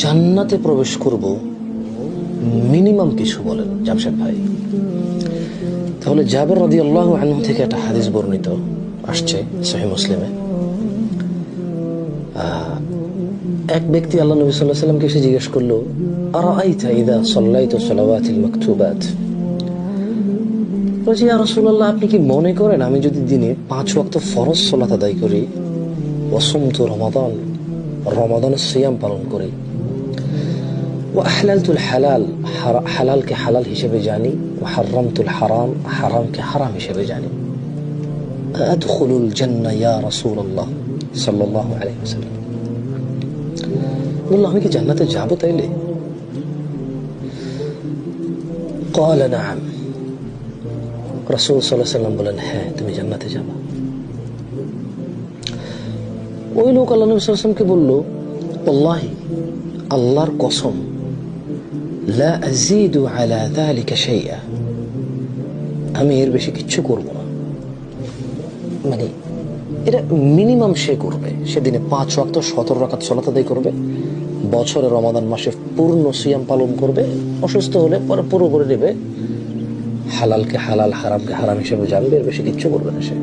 জান্নাতে প্রবেশ করব, মিনিমাম কিছু বলেন জামশেদ ভাই। তাহলে জাবের রাদিয়াল্লাহু আনহু থেকে একটা হাদিস বর্ণিত আসছে সহিহ মুসলিমে। এক ব্যক্তি আল্লাহ নবী সাল্লাল্লাহু আলাইহি ওয়াসাল্লামকে এসে জিজ্ঞেস করলো, আরাআইতা ইযা সাল্লাইতু সালাওয়াতিল মাকতুবাত, বলছি ইয়া রাসূলুল্লাহ, আপনি কি মনে করেন আমি যদি দিনে 5 ওয়াক্ত ফরজ সালাত আদায় করি, ওয়াসুমতু রমাদান, রমাদানের সিয়াম পালন করি, ওয়া আহলালতুল হালাল, হালালকে হালাল হিসেবে জানি, ওয়া হারামতুল হারাম, হারামকে হারাম হিসেবে জানি, আদখুলুল জান্নাহ ইয়া রাসূলুল্লাহ সাল্লাল্লাহু আলাইহি ওয়াসাল্লাম, বলল আমি কি জান্নাতে যাব তাইলে? ক্বালা নাআম, রাসূল সাল্লাল্লাহু আলাইহি ওয়াসাল্লাম বলেন, হ্যাঁ তুমি জান্নাতে যাবা। ওই লোক আল্লাহ নবী সাল্লাল্লাহু আলাইহি ওয়াসাল্লামকে বলল, ওয়াল্লাহি, আল্লাহর কসম, লা আযীদু আলা যালিকা শাইআ, আমি এর বেশি কিচ্ছু করব না। মানে এটা মিনিমাম সে করবে, সেদিনে 5 ওয়াক্ত 17 রাকাত সালাত আদায় করবে, বছরে রমাদান মাসে পূর্ণ সিয়াম পালন করবে, অসুস্থ হলে পরে পুরো করে নেবে, হালালকে হালাল হারামকে হারাম হিসেবে জানবে, এর বেশি কিচ্ছু করবে না সে।